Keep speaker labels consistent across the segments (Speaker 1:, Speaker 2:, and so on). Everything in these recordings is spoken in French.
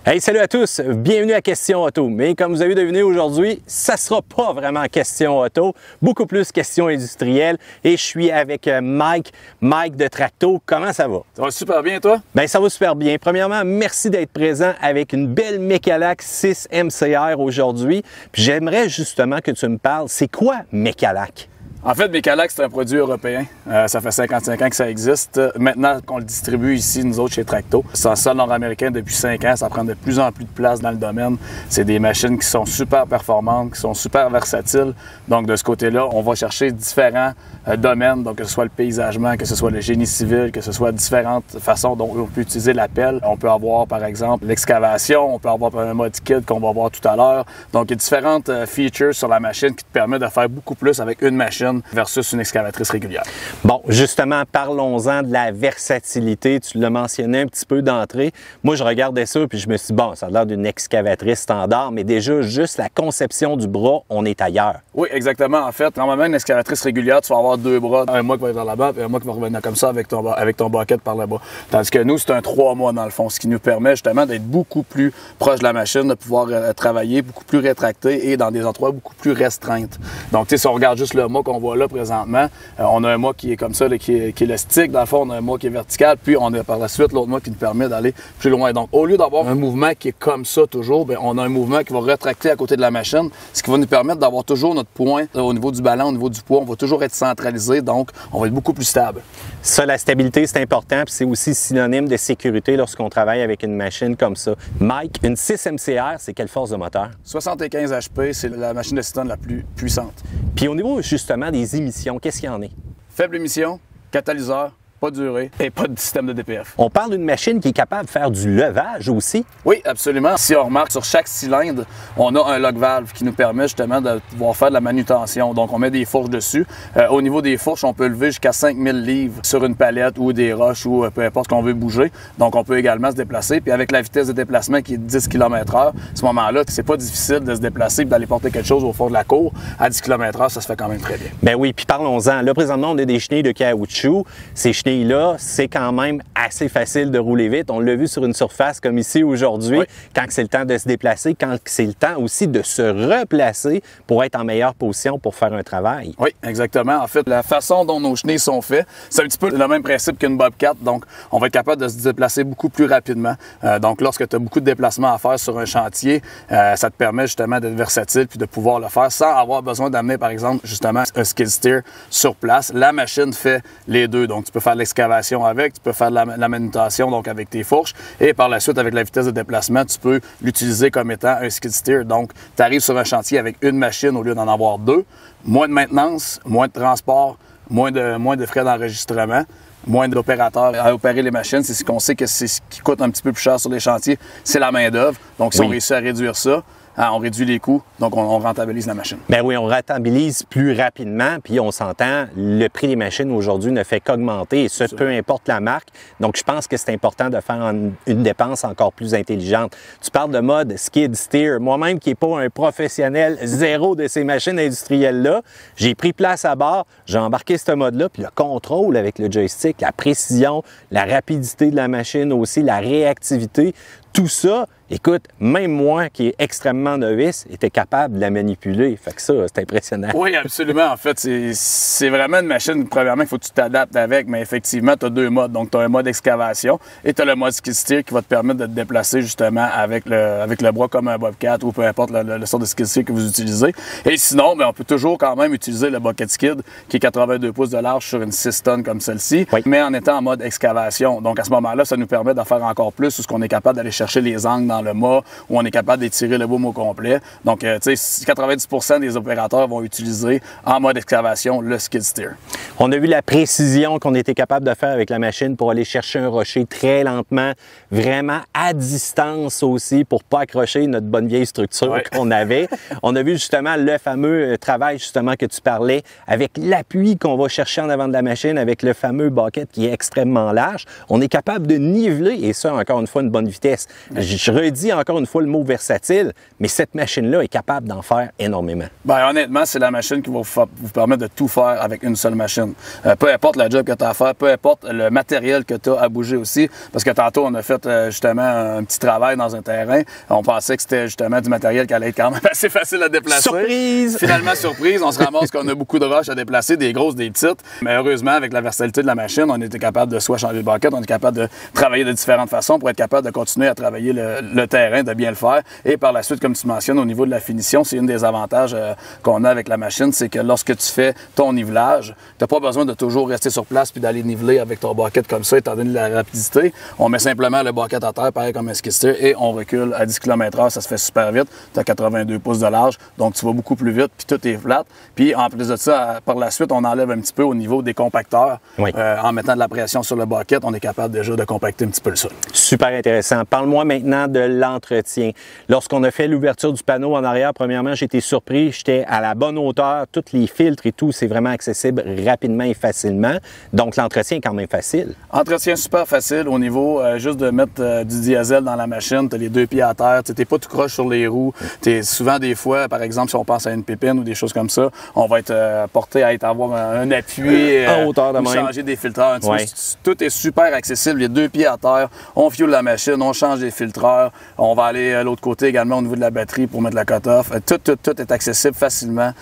Speaker 1: Hey, salut à tous, bienvenue à Question Auto. Mais comme vous avez deviné aujourd'hui, ça ne sera pas vraiment Question Auto, beaucoup plus Question industrielle. Et je suis avec Mike de Tracto. Comment ça va?
Speaker 2: Ça va super bien, toi?
Speaker 1: Bien, ça va super bien. Premièrement, merci d'être présent avec une belle Mecalac 6 MCR aujourd'hui. Puis j'aimerais justement que tu me parles, c'est quoi Mecalac?
Speaker 2: En fait, Mecalac, c'est un produit européen. Ça fait 55 ans que ça existe. Maintenant qu'on le distribue ici, nous autres, chez Tracto. C'est un sol nord-américain depuis 5 ans. Ça prend de plus en plus de place dans le domaine. C'est des machines qui sont super performantes, qui sont super versatiles. Donc, de ce côté-là, on va chercher différents domaines. Donc, que ce soit le paysagement, que ce soit le génie civil, que ce soit différentes façons dont on peut utiliser la pelle. On peut avoir, par exemple, l'excavation. On peut avoir un mode kit qu'on va voir tout à l'heure. Donc, il y a différentes features sur la machine qui te permettent de faire beaucoup plus avec une machine versus une excavatrice régulière.
Speaker 1: Bon, justement, parlons-en de la versatilité. Tu l'as mentionné un petit peu d'entrée. Moi, je regardais ça puis je me suis dit, bon, ça a l'air d'une excavatrice standard, mais déjà, juste la conception du bras, on est ailleurs.
Speaker 2: Oui, exactement. En fait, normalement, une excavatrice régulière, tu vas avoir deux bras, un mât qui va être vers là-bas et un mât qui va revenir comme ça avec ton bucket par là-bas. Tandis que nous, c'est un 3 mois dans le fond, ce qui nous permet justement d'être beaucoup plus proche de la machine, de pouvoir travailler beaucoup plus rétracté et dans des endroits beaucoup plus restreints. Donc, tu sais, si on regarde juste le mât qu'on voit là présentement, on a un mât qui est comme ça, là, qui est le stick. Dans le fond, on a un mât qui est vertical, puis on a par la suite l'autre mât qui nous permet d'aller plus loin. Donc, au lieu d'avoir un mouvement qui est comme ça toujours, bien, on a un mouvement qui va rétracter à côté de la machine, ce qui va nous permettre d'avoir toujours notre point au niveau du ballon, au niveau du poids. On va toujours être centralisé, donc on va être beaucoup plus stable.
Speaker 1: Ça, la stabilité, c'est important, puis c'est aussi synonyme de sécurité lorsqu'on travaille avec une machine comme ça. Mike, une 6 MCR, c'est quelle force de moteur?
Speaker 2: 75 HP, c'est la machine de citone la plus puissante.
Speaker 1: Puis au niveau justement des émissions, qu'est-ce qu'il y en est?
Speaker 2: Faible émission, catalyseur, pas de durée et pas de système de DPF.
Speaker 1: On parle d'une machine qui est capable de faire du levage aussi.
Speaker 2: Oui, absolument. Si on remarque, sur chaque cylindre, on a un lock valve qui nous permet justement de pouvoir faire de la manutention. Donc, on met des fourches dessus. Au niveau des fourches, on peut lever jusqu'à 5000 livres sur une palette ou des roches ou peu importe ce qu'on veut bouger. Donc, on peut également se déplacer. Puis avec la vitesse de déplacement qui est de 10 km/h, à ce moment-là, c'est pas difficile de se déplacer et d'aller porter quelque chose au fond de la cour. À 10 km/h, ça se fait quand même très bien.
Speaker 1: Ben oui, puis parlons-en. Là, présentement, on a des chenilles de caoutchouc. Ces chenilles-là, c'est quand même assez facile de rouler vite. On l'a vu sur une surface comme ici aujourd'hui, oui. Quand c'est le temps de se déplacer, quand c'est le temps aussi de se replacer pour être en meilleure position pour faire un travail.
Speaker 2: Oui, exactement. En fait, la façon dont nos chenilles sont faites, c'est un petit peu le même principe qu'une Bobcat. Donc, on va être capable de se déplacer beaucoup plus rapidement. Donc, lorsque tu as beaucoup de déplacements à faire sur un chantier, ça te permet justement d'être versatile puis de pouvoir le faire sans avoir besoin d'amener, par exemple, justement, un skid steer sur place. La machine fait les deux. Donc, tu peux faire l'excavation avec, tu peux faire de la manutention donc avec tes fourches et par la suite avec la vitesse de déplacement, tu peux l'utiliser comme étant un skid steer. Donc, tu arrives sur un chantier avec une machine au lieu d'en avoir deux. Moins de maintenance, moins de transport, moins de frais d'enregistrement, moins d'opérateurs à opérer les machines. C'est ce qu'on sait que c'est ce qui coûte un petit peu plus cher sur les chantiers, c'est la main-d'œuvre. Donc, si on réussit à réduire ça, on réduit les coûts, donc on rentabilise la machine.
Speaker 1: Ben oui, on rentabilise plus rapidement, puis on s'entend, le prix des machines aujourd'hui ne fait qu'augmenter, et ce, peu importe la marque. Donc, je pense que c'est important de faire une dépense encore plus intelligente. Tu parles de mode skid steer. Moi-même, qui n'ai pas un professionnel zéro de ces machines industrielles-là, j'ai pris place à bord, j'ai embarqué ce mode-là, puis le contrôle avec le joystick, la précision, la rapidité de la machine aussi, la réactivité, tout ça, écoute, même moi qui est extrêmement novice, était capable de la manipuler. Fait que ça, c'est impressionnant.
Speaker 2: Oui, absolument. En fait, c'est vraiment une machine, premièrement, il faut que tu t'adaptes avec, mais effectivement, tu as deux modes. Donc, tu as un mode excavation et tu as le mode skid steer qui va te permettre de te déplacer justement avec le bras comme un Bobcat ou peu importe le sort de skid steer que vous utilisez. Et sinon, bien, on peut toujours quand même utiliser le bucket skid qui est 82 pouces de large sur une 6 tonnes comme celle-ci, oui, mais en étant en mode excavation. Donc, à ce moment-là, ça nous permet de faire encore plus où on est capable d'aller chercher les angles dans le mât, où on est capable d'étirer le boom au complet. Donc, tu sais, 90% des opérateurs vont utiliser en mode excavation le skid steer.
Speaker 1: On a vu la précision qu'on était capable de faire avec la machine pour aller chercher un rocher très lentement, vraiment à distance aussi pour pas accrocher notre bonne vieille structure qu'on avait. On a vu justement le fameux travail justement que tu parlais avec l'appui qu'on va chercher en avant de la machine avec le fameux bucket qui est extrêmement large. On est capable de niveler et ça, encore une fois, une bonne vitesse. Je redis encore une fois le mot versatile, mais cette machine-là est capable d'en faire énormément.
Speaker 2: Ben, honnêtement, c'est la machine qui va vous permettre de tout faire avec une seule machine. Peu importe le job que tu as à faire, peu importe le matériel que tu as à bouger aussi, parce que tantôt, on a fait justement un petit travail dans un terrain. On pensait que c'était justement du matériel qui allait être quand même assez facile à déplacer.
Speaker 1: Surprise!
Speaker 2: Finalement, surprise, on se ramasse qu'on a beaucoup de roches à déplacer, des grosses, des petites. Mais heureusement, avec la versatilité de la machine, on était capable de soit changer de bucket, on est capable de travailler de différentes façons pour être capable de continuer à travailler le terrain, de bien le faire. Et par la suite, comme tu mentionnes, au niveau de la finition, c'est une des avantages qu'on a avec la machine, c'est que lorsque tu fais ton nivelage, tu n'as pas besoin de toujours rester sur place puis d'aller niveler avec ton bucket comme ça, étant donné la rapidité. On met simplement le bucket à terre, pareil comme un skidster, et on recule à 10 km/h. Ça se fait super vite. Tu as 82 pouces de large, donc tu vas beaucoup plus vite, puis tout est flat. Puis en plus de ça, par la suite, on enlève un petit peu au niveau des compacteurs.
Speaker 1: Oui.
Speaker 2: En mettant de la pression sur le bucket, on est capable déjà de compacter un petit peu le sol.
Speaker 1: Super intéressant. Parle-moi maintenant de l'entretien. Lorsqu'on a fait l'ouverture du panneau en arrière, premièrement, j'ai été surpris. J'étais à la bonne hauteur. Tous les filtres et tout, c'est vraiment accessible rapidement et facilement. Donc, l'entretien est quand même facile.
Speaker 2: Entretien super facile au niveau juste de mettre du diesel dans la machine. Tu as les deux pieds à terre. Tu n'es pas tout croche sur les roues. Souvent, des fois, par exemple, si on pense à une pépine ou des choses comme ça, on va être porté à avoir un appui
Speaker 1: en hauteur de
Speaker 2: ou
Speaker 1: même.
Speaker 2: Changer des filtreurs.
Speaker 1: Ouais.
Speaker 2: Tout est super accessible. Les deux pieds à terre. On fuel la machine. On change des filtreurs. On va aller à l'autre côté également au niveau de la batterie pour mettre la cut-off. Tout est accessible facilement.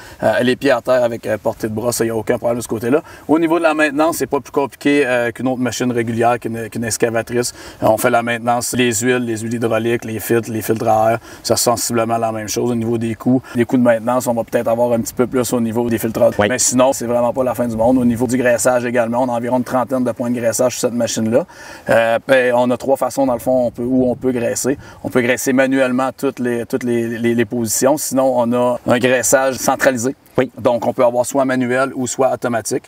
Speaker 2: Les pieds à terre avec portée de bras, ça, il n'y a aucun problème de ce côté-là. Au niveau de la maintenance, c'est pas plus compliqué qu'une autre machine régulière, qu'une excavatrice. On fait la maintenance, les huiles hydrauliques, les filtres à air, ça sensiblement la même chose au niveau des coûts. Les coûts de maintenance, on va peut-être avoir un petit peu plus au niveau des filtres.
Speaker 1: Oui.
Speaker 2: Mais sinon, c'est vraiment pas la fin du monde. Au niveau du graissage également, on a environ une trentaine de points de graissage sur cette machine-là. On a trois façons, dans le fond, où on peut graisser. On peut graisser manuellement toutes les positions. Sinon, on a un graissage centralisé.
Speaker 1: Oui.
Speaker 2: Donc, on peut avoir soit manuel ou soit automatique.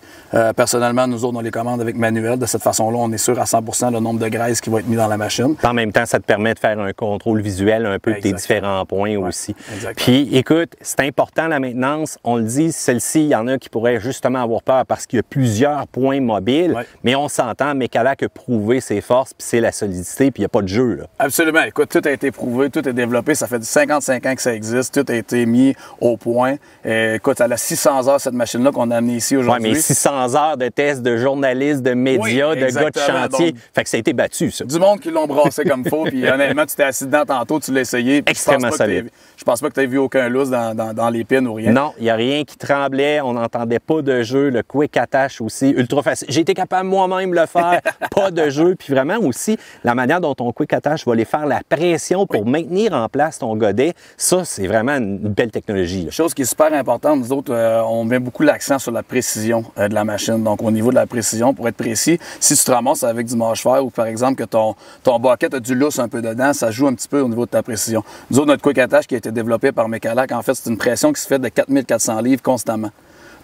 Speaker 2: Personnellement, nous autres, on les commande avec manuel. De cette façon-là, on est sûr à 100% le nombre de graisses qui va être mis dans la machine.
Speaker 1: En même temps, ça te permet de faire un contrôle visuel un peu de tes différents points aussi.
Speaker 2: Exactement.
Speaker 1: Puis, écoute, c'est important la maintenance. On le dit, celle-ci, il y en a qui pourraient justement avoir peur parce qu'il y a plusieurs points mobiles.
Speaker 2: Ouais.
Speaker 1: Mais on s'entend, Mecalac a prouvé ses forces, puis c'est la solidité, puis il n'y a pas de jeu, là.
Speaker 2: Absolument. Écoute, tout a été prouvé, tout est développé. Ça fait 55 ans que ça existe. Tout a été mis au point. Écoute, elle a 600 heures, cette machine-là qu'on a amenée ici aujourd'hui.
Speaker 1: Oui, mais 600 heures de tests de journalistes, de médias,
Speaker 2: Oui,
Speaker 1: de gars de chantier.
Speaker 2: Donc,
Speaker 1: fait que ça a été battu, ça.
Speaker 2: du monde qui l'ont brassé comme il faut. Puis honnêtement, tu t'es assis dedans tantôt, tu l'as essayé.
Speaker 1: Extrêmement solide.
Speaker 2: Je pense pas que tu aies vu aucun lousse dans les pins ou rien.
Speaker 1: Non, il n'y a rien qui tremblait. On n'entendait pas de jeu. Le quick attach aussi, ultra facile. J'ai été capable moi-même de le faire. Pas de jeu. Puis vraiment aussi, la manière dont ton quick attach va aller faire la pression pour maintenir en place ton godet, ça, c'est vraiment une belle technologie, là.
Speaker 2: Chose qui est super importante, nous autres, on met beaucoup l'accent sur la précision de la machine. Donc, au niveau de la précision, pour être précis, si tu te ramasses avec du mâche-fer ou, par exemple, que ton bucket a du lousse un peu dedans, ça joue un petit peu au niveau de ta précision. Nous autres, notre quick attach qui a été développé par Mecalac, en fait, c'est une pression qui se fait de 4400 livres constamment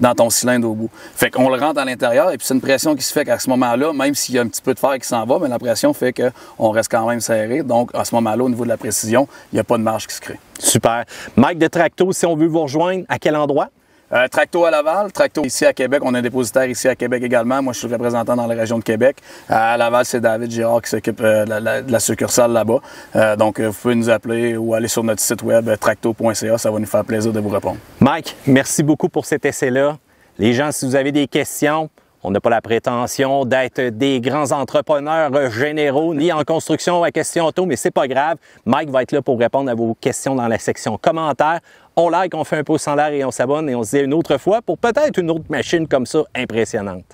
Speaker 2: dans ton cylindre au bout. Fait qu'on le rentre à l'intérieur et puis c'est une pression qui se fait qu'à ce moment-là, même s'il y a un petit peu de fer qui s'en va, mais la pression fait qu'on reste quand même serré. Donc, à ce moment-là, au niveau de la précision, il n'y a pas de marge qui se crée.
Speaker 1: Super. Mike de Tracto, si on veut vous rejoindre, à quel endroit?
Speaker 2: Tracto à Laval, Tracto ici à Québec. On a un dépositaire ici à Québec également. Moi, je suis représentant dans la région de Québec. À Laval, c'est David Girard qui s'occupe de la succursale là-bas. Donc, vous pouvez nous appeler ou aller sur notre site web tracto.ca. Ça va nous faire plaisir de vous répondre.
Speaker 1: Mike, merci beaucoup pour cet essai-là. Les gens, si vous avez des questions, on n'a pas la prétention d'être des grands entrepreneurs généraux, ni en construction ou à question auto, mais c'est pas grave. Mike va être là pour répondre à vos questions dans la section commentaires. On like, on fait un pouce en l'air et on s'abonne et on se dit une autre fois pour peut-être une autre machine comme ça impressionnante.